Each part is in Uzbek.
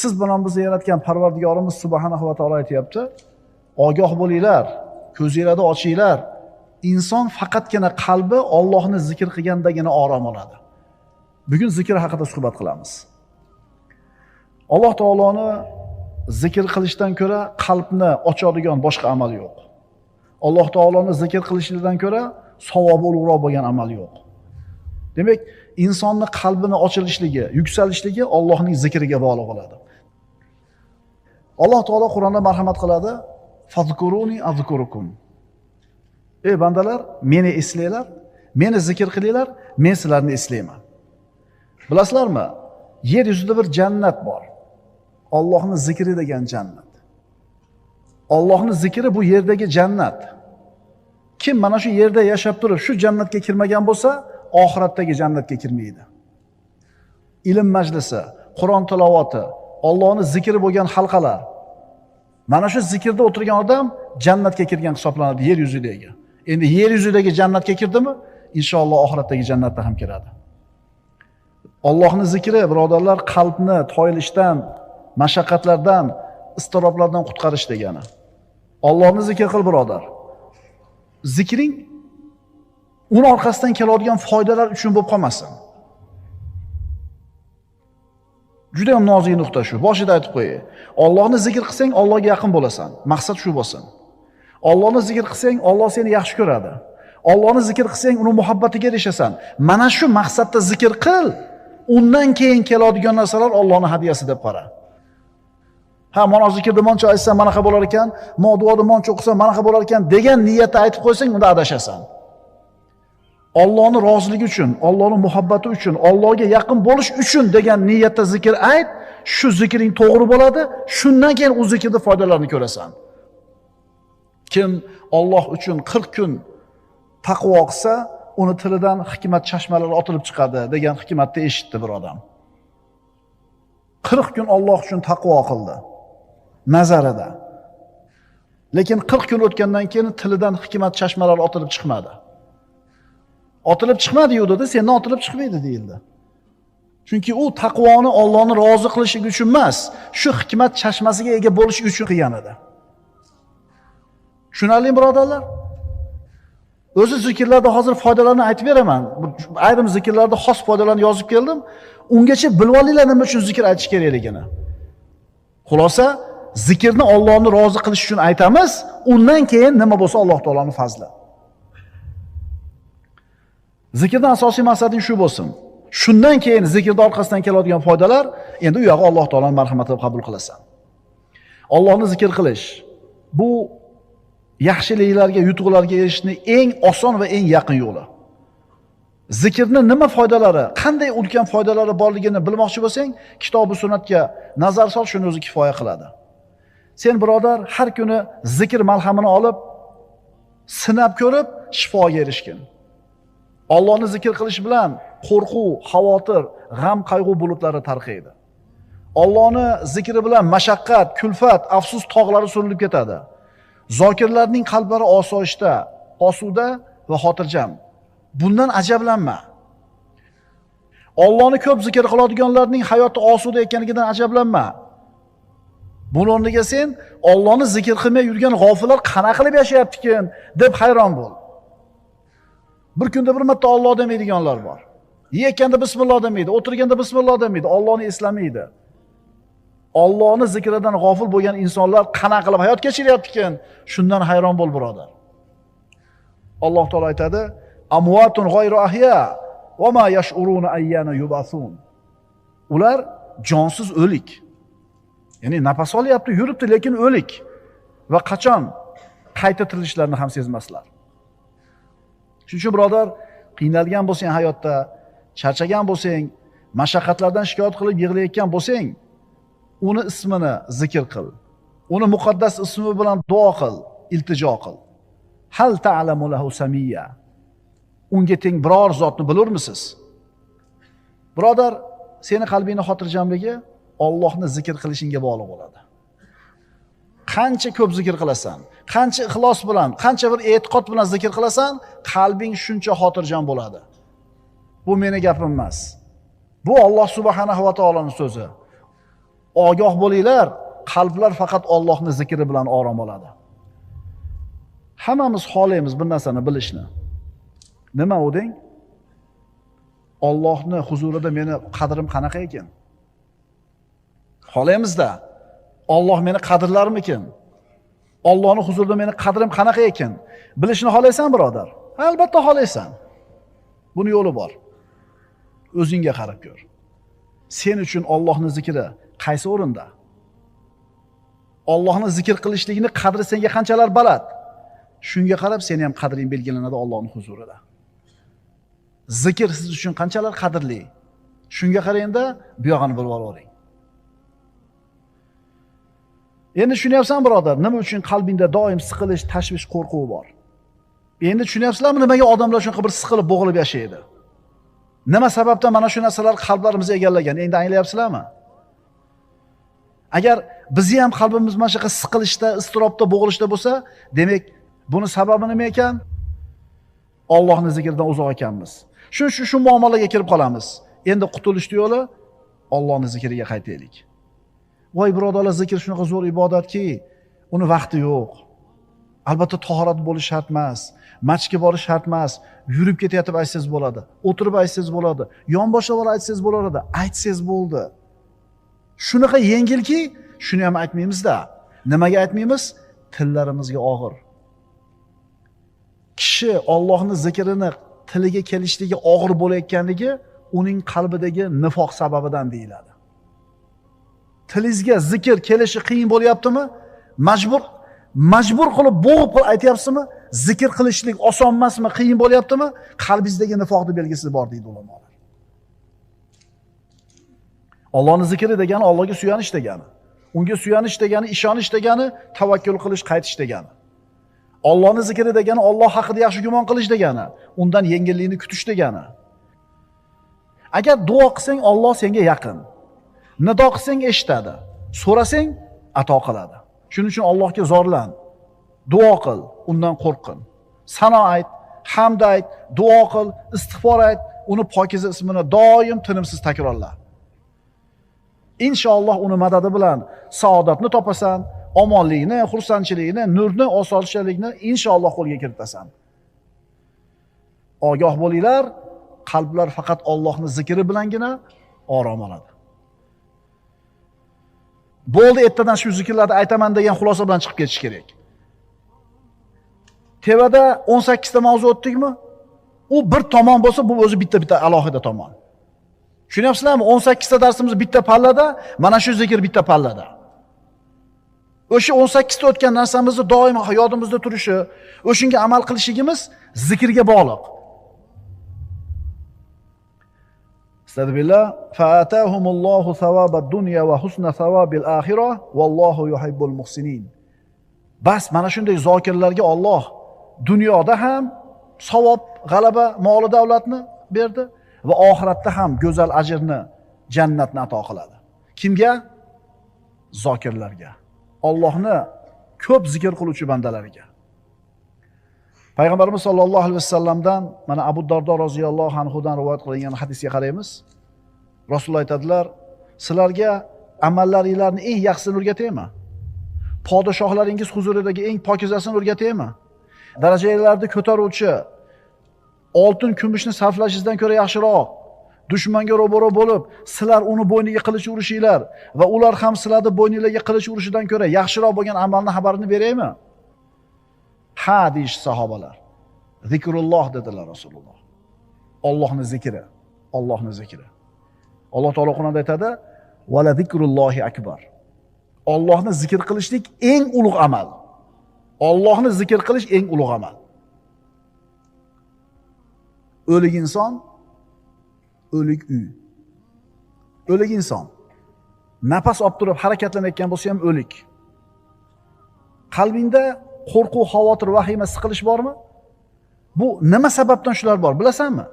siz bilan bizni yaratgan Parvardigorimiz subhanahu va taolo aytayapti, ogoh bo'linglar, ko'zinglarni ochinglar. Inson faqatgina qalbi Allohni zikr qilgandagina orom oladi. Bugun zikr haqida suhbat qilamiz. Alloh taoloni zikr qilishdan ko'ra qalbni ochadigan boshqa amal yo'q. Alloh taoloni zikr qilishdan ko'ra savobi ulug'roq bo'lgan amal yo'q. Demak, insonning qalbini ochilishligi, yuksalishligi Allohning zikriga bog'liq bo'ladi. Alloh taolo Qur'onda marhamat qiladi: "Fazkuruni azkurukum." Ey bandalar, meni eslanglar, meni zikr qilinglar, men sizlarni eslayman. Bilasizlarmi? Yer yuzida bir jannat bor. Allohning zikri degan jannat. Allohning zikri bu yerdagi jannat. Kim mana shu yerda yashab turib shu jannatga kirmagan bo'lsa, oxiratdagi jannatga kirmaydi. Ilm majlisi, Qur'on tilovati, Allohning zikri bo'lgan halqalar. Mana shu zikrda o'tirgan odam jannatga kirgan hisoblanadi yer yuzidagi. Endi yer yuzidagi jannatga kirdimi, inshaalloh oxiratdagi jannatga ham kiradi. Allohning zikri, birodarlar, qalbni toyilishdan, mashaqqatlardan, iztiroblardan qutqarish degani. Allohni zikr qil, birodar. Zikring uni orqasidan keladigan foydalar uchun bo'lib qolmasin. Juda ham nozik nuqta shu. Boshida aytib qo'yay. Allohni zikr qilsang, Allohga yaqin bo'lasan. Maqsad shu bo'lsin. Allohni zikr qilsang, Alloh seni yaxshi ko'radi. Allohni zikr qilsang, uni muhabbatiga erishasan. Mana shu maqsadda zikr qil. Undan keyin keladigan narsalar Allohning hadiyasi deb qara. Ha, mana zikrda moncha aytsam, mana bo'lar ekan, duoda moncha o'qisam, mana bo'lar ekan degan niyatda aytib qo'ysang, unda adashasan. Allohning roziligi uchun, Allohning muhabbati uchun, Allohga yaqin bo'lish uchun degan niyatda zikr ayt, shu zikring to'g'ri bo'ladi, shundan keyin u zikrning foydalarini ko'rasan. Kim Alloh uchun 40 kun taqvo qilsa, uni tilidan hikmat chashmalari otilib chiqadi degan hikmatni eshitdi bir odam. 40 kun Alloh uchun taqvo qildi nazarida. Lekin 40 kun o'tgandan keyin tilidan hikmat chashmalari otilib chiqmadi. Otilib chiqmadi-yu dedi, sendan otilib chiqmaydi deyildi. Chunki u taqvoni Allohni rozi qilishi uchun emas, shu hikmat chashmasiga ega bo'lish uchun qilgan edi. Tushunarli birodarlar? O'zi zikrlarda hozir foydalarini aytib beraman. Ayrim zikrlarda xos foydalarni yozib keldim. Ungacha bilib olinglar nima uchun zikr aytish kerakligini. Xulosa, zikrni Allohni rozi qilish uchun aytamiz, undan keyin nima bo'lsa Alloh taolaning fazli. Zikrning asosiy maqsadi shu bo'lsin. Shundan keyin zikrning orqasidan keladigan foydalar, endi u yog'i Alloh taolaning marhamatini qabul qilasan. Allohni zikr qilish bu yaxshiliklarga, yutuqlarga erishishning eng oson va eng yaqin yo'li. Zikrning nima foydalari, qanday ulkan foydalari borligini bilmoqchi bo'lsang, kitob va sunnatga nazar sol, shuni o'zi kifoya qiladi. Sen birodar har kuni zikr malhamini olib, sinab ko'rib, shifoga erishgin. Allohni zikr qilish bilan qo'rquv, xavotir, g'am, qayg'u bulutlari tarqaydi. Allohni zikri bilan mashaqqat, kulfat, afsus tog'lari surilib ketadi. Zokirlarning qalblari osoyishta, osuda va xotirjam. Bundan ajablanma. Allohni ko'p zikr qiladiganlarning hayoti osuda ekanligidan ajablanma. Buning o'rniga sen Allohni zikr qilmay yurgan g'ofillar qanaqa qilib yashayapti-kin deb hayron bo'l. Bir kunda bir marta Alloh demaydiganlar bor. Yeykanda bismillah demaydi, o'tirganda bismillah demaydi, Allohni eslamaydi. Allohni zikridan g'ofil bo'lgan insonlar qanaqa qilib hayot kechiryapti-kin, shundan hayron bo'l birodar. Alloh taolo aytadi: "Amwatun g'ayru ahya va ma yash'uruna ayyana yubasun." Ular jonsiz o'lik. Ya'ni nafas olyapti, yuribdi, lekin o'lik va qachon qayta tirilishlarini ham sezmaslar. Shuning uchun birodar, qiynalgan bo'lsang hayotda, charchagan bo'lsang, mashaqqatlardan shikoyat qilib yig'layotgan bo'lsang, uni ismini zikr qil. Uni muqaddas ismi bilan duo qil, iltijo qil. Hal ta'lamu lahu samiyya. Unga teng biror zotni bilurmisiz? Birodar, seni qalbingning xotirjamligi Allohni zikr qilishingga bog'liq bo'ladi. Qancha ko'p zikr qilasan, qancha ixlos bilan, qancha bir e'tiqod bilan zikr qilasan, qalbing shuncha xotirjam bo'ladi. Bu meni gapim emas. Bu Alloh subhanahu va taoloning so'zi. Ogoh bo'linglar, qalblar faqat Allohning zikri bilan orom oladi. Hammamiz xohlaymiz bir narsani bilishni. Nima u deng? Allohning huzurida meni qadrim qanaqa ekan? Xohlaymiz-da. Alloh meni qadrlarmikin? Allohning huzurida meni qadrim qanaqa ekan? Bilishni xohlaysan, birodar? Albatta xohlaysan. Buni yo'li bor. O'zingga qarab ko'r. Sen uchun Allohning zikri qaysi o'rinda? Allohning zikr qilishligini qadri senga qanchalar baland? Shunga qarab seni ham qadring belgilanadi Allohning huzurida. Zikr siz uchun qanchalar qadrli? Shunga qarangda, bu yog'ini bilib olavering. Endi tushunyapsan, birodar, nima uchun qalbingda doim siqilish, tashvish, qo'rquv bor? Endi tushunyapsizlarmi, nimaga odamlar shunqa bir siqilib, bo'g'ilib yashaydi? Nima sababdan mana shu narsalar qalblarimizni egallagan? Endi anglayapsizlarmi? Agar bizni ham qalbimiz mana shunaqa siqilishda, iztirobda, bo'g'ilishda bo'lsa, demak, buni sababi nima ekan? Allohning zikridan uzoq ekanmiz. Shu muomalaga kirib qolamiz. Endi qutulish yo'li Allohning zikriga qaytaylik. Voy birodarlar, zikr shunaqa zo'r ibodatki, uni vaqti yo'q. Albatta tahorat bo'lish shart emas, masjidga borish shart emas, yurib ketayotib aytsangiz bo'ladi, o'tirib aytsangiz bo'ladi, yonboshlab aytsangiz bo'ladi, aytsangiz bo'ldi. Shunaqa yengilki, shuni ham aytmaymiz-da. Nimaga aytmaymiz? Tillarimizga og'ir. Kishi Allohning zikrini tiliga kelishligi og'ir bo'layotganligi uning qalbidagi nifoq sababidan deyiladi. Tilingizga zikr kelishi qiyin bo'lyaptimi? Majbur qilib bo'g'ib aytyapsizmi? Zikr qilishlik oson emasmi, qiyin bo'lyaptimi? Qalbingizdagi nifoqning belgisi bor deydi ulamolar. Allohning zikri degani Allohga suyanish degani. Unga suyanish degani, ishonish degani, tavakkul qilish, qaytish degani. Allohning zikri degani Alloh haqida yaxshi gumon qilish degani, undan yengillikni kutish degani. Agar duo qilsang, Alloh senga yaqin. Nido qilsang eshitadi, so'rasang ato qiladi. Shuning uchun Allohga zorlan, duo qil, undan qo'rqin. Sano ayt, hamd ayt, duo qil, istig'for ayt, uni pokiza ismini doim tinimsiz takrorla. Inshaalloh uni madadi bilan saodatni topasan, omonlikni, xursandchilikni, nurni, osoyishtalikni inshaalloh qo'lga kiritasan. Ogoh bo'linglar, qalblar faqat Allohning zikri bilangina orom oladi. Bo'ldi, ertadan shu zikrlarni aytaman degan xulosa bilan chiqib ketish kerak. Tevada 18 ta mavzu o'tdikmi? U bir tomon bo'lsa, bu o'zi bitta alohida tomon. Tushunyapsizlarmi? 18 ta darsimiz bitta pallada, mana shu zikr bitta pallada. O'sha 18 ta o'tgan narsamizni doim yodimizda turishi, o'shunga amal qilishligimiz zikrga bog'liq. Astagfirullah. Fa'atahumullohu thawabad dunya va husna thawabil axirah vallohu yuhibbul muhsinin. Bas mana shunday zokirlarga Alloh dunyoda ham savob, g'alaba, mol davlatni berdi va oxiratda ham go'zal ajrni, jannatni ato qiladi. Kimga? Zokirlarga. Allohni ko'p zikr qiluvchi bandalariga. Payg'ambarimiz sollallohu alayhi vasallamdan mana Abu Dardo roziyallohu anhudan rivoyat qilingan hadisga qaraymiz. Rasululloh aytadilar, sizlarga amallaringlarni eng yaxshisini o'rgataymi? Podshohlaringiz huzuridagi eng pokizasini o'rgataymi? Darajalarni ko'taruvchi, oltin, kumushni sarflashingizdan ko'ra yaxshiroq, dushmanga ro'baro bo'lib, sizlar uni bo'yniga qilich urishinglar va ular ham sizlarni bo'yningizga qilich urishidan ko'ra yaxshiroq bo'lgan amalni xabarini beraymi? Ha deyish sahobalar. Zikrulloh dedilar Rasululloh. Allohning zikri, Allohning zikri. Alloh taolo Qur'onda aytadi: "Va la zikrullohi akbar." Allohni zikr qilishlik eng ulug' amal. Allohni zikr qilish eng ulug' amal. O'lik inson, o'lik uy. O'lik inson nafas olib turib harakatlanayotgan bo'lsa ham o'lik. Qalbingda qo'rquv, xavotir, vahima, siqilish bormi? Bu nima sababdan shular bor, bilasanmi?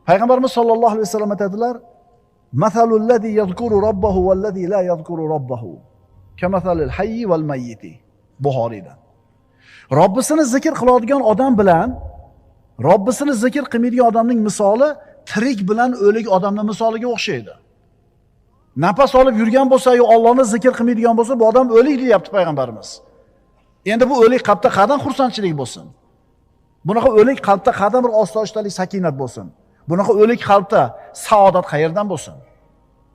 Payg'ambarimiz sollallohu alayhi vasallam aytadilar: "Masalul ladzi yazkuru robbahu val ladzi la yazkuru robbahu kamasalil hayyi val mayyiti." Buxoriydan. Robbisini zikr qiladigan odam bilan Robbisini zikr qilmaydigan odamning misoli tirik bilan o'lik odamning misoliga o'xshaydi. nafas olib yurgan bo'lsa-yu Allohni zikr qilmaydigan bo'lsa, bu odam o'lik deyapti payg'ambarimiz. Endi bu o'lik qalbda qadam xursandchilik bo'lsin. Bunaqa o'lik qalbda qadam bir osoyishtalik, sakinat bo'lsin. Bunaqa o'lik qalbda saodat qayerdan bo'lsin?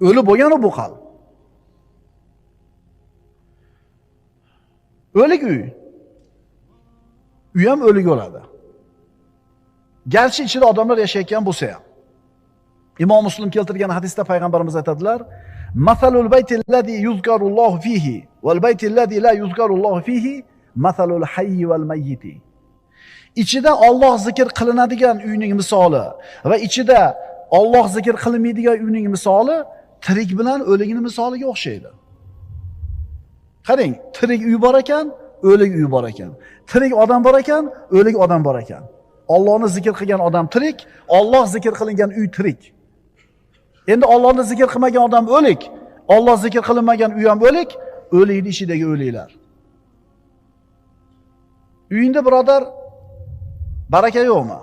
O'li bo'lgan bu qalb. O'lik uy. Uy ham o'lik bo'ladi. Garchi ichida odamlar yashayotgan bo'lsa ham. Imom Muslim keltirgan hadisda payg'ambarimiz aytadilar: "Masalul baytillazi yuzkarullohu fihi val baytillazi la yuzkarullohu fihi masalul hayyi val mayyiti." Ichida Alloh zikr qilinadigan uyning misoli va ichida Alloh zikr qilinmaydigan uyning misoli tirik bilan o'likning misoliga o'xshaydi. Qarang, tirik uy bor ekan, o'lik uy bor ekan. Tirik odam bor ekan, o'lik odam bor ekan. Allohni zikr qilgan odam tirik, Alloh zikr qilingan uy tirik. Endi Allohni zikr qilmagan odam o'lik, Alloh zikr qilinmagan uy ham o'lik, o'likning ichidagi o'liklar. Uyingda birodar baraka yo'qmi?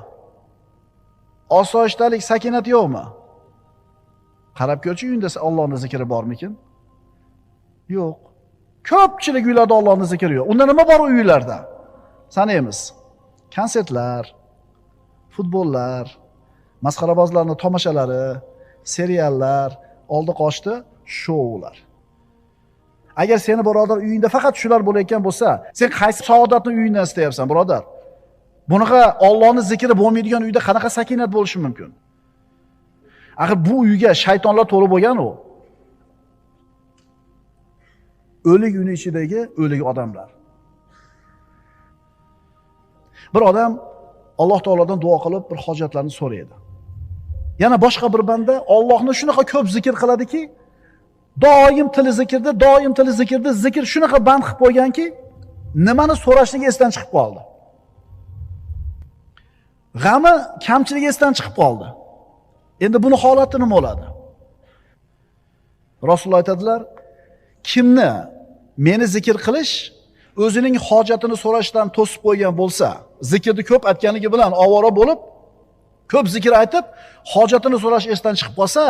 Osoyishtalik, sakinat yo'qmi? Qarab ko'rchi, uyingda Allohning zikri bormikin? Yo'q. Ko'pchilik uylarda Allohning zikri yo'q. Unda nima bor uylarda? Sanaymiz. Konsertlar, futbollar, masxarabozlarning tomoshalari, seriallar, oldi qochdi shoular. Agar seni birodar uyingda faqat shular bo'layotgan bo'lsa, sen qaysi saodatni uyingda istayapsan, birodar? Bunaqa Allohning zikri bo'lmaydigan uyda qanaqa sakinat bo'lishi mumkin? Axir bu uyga shaytonlar to'lib bo'lgan u. O'lik uyning ichidagi o'lik odamlar. Bir odam Alloh taolodan duo qilib bir hojatlarni so'raydi. Yana boshqa bir banda Allohni shunaqa ko'p zikr qiladiki, doim tili zikrda, zikr shunaqa band qilib qo'yganki, nimani so'rashligi esdan chiqib qoldi. G'ami, kamchiligi esdan chiqib qoldi. Endi buni holati nima bo'ladi? Rasululloh aytadilar: kimni meni zikr qilish o'zining hojatini so'rashdan to'sib qo'ygan bo'lsa, zikrni ko'p aytganligi bilan ovora bo'lib, ko'p zikr aytib, hojatini so'rash esdan chiqib qolsa,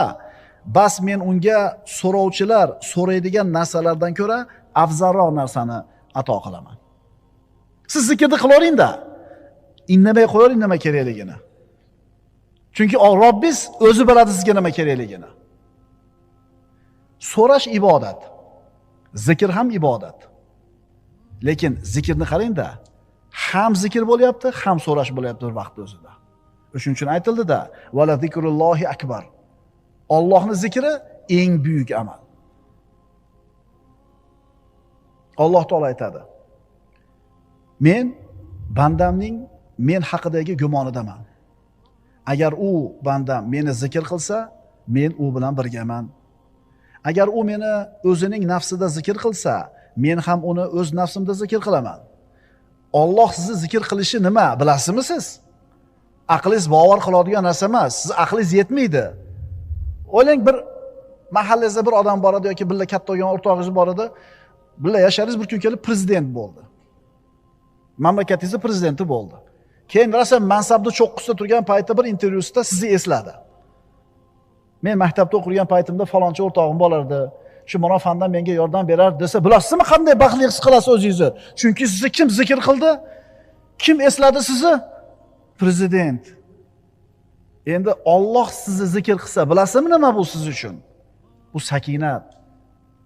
bas men unga so'rovchilar so'raydigan narsalardan ko'ra afzalroq narsani ato qilaman. Siz zikrni qilavering-da, indamay qo'ying nima kerakligini. Chunki Robbingiz o'zi biladi sizga nima kerakligini. So'rash ibodat. Zikr ham ibodat. Lekin zikrni qarang-da, ham zikr bo'lyapti, ham so'rash bo'lyapti bir vaqt o'zida. Shuning uchun aytildi-da, "Vala zikrullohi akbar." Allohning zikri eng buyuk amal. Alloh taolo aytadi: "Men bandamning men haqidagi gumonidaman. Agar u bandam meni zikr qilsa, men u bilan birgaman. Agar u meni o'zining nafsida zikr qilsa, men ham uni o'z nafsimda zikr qilaman." Alloh sizni zikr qilishi nima, bilasizmi siz? Aqlingiz bavar qiladigan narsa emas. Siz aqlingiz yetmaydi. O'ylang, bir mahallangizda bir odam bor edi yoki billa katta bo'lgan o'rtog'ingiz bor edi. Billa yasharingiz, bir kun kelib prezident bo'ldi. Mamlakatingizning prezidenti bo'ldi. Keyin rosa mansabda cho'qqisida turgan paytda bir intervyusida sizni esladi. Men maktabda o'qigan paytimda falonchi o'rtog'im bo'lardi. Shu mana fandan menga yordam berar desa, bilasizmi qanday baxtli his qilasiz o'zingizni? Chunki sizni kim zikr qildi? Kim esladi sizni? Prezident. Endi Alloh sizni zikr qilsa, bilasizmi nima bu siz uchun? Bu sakinat,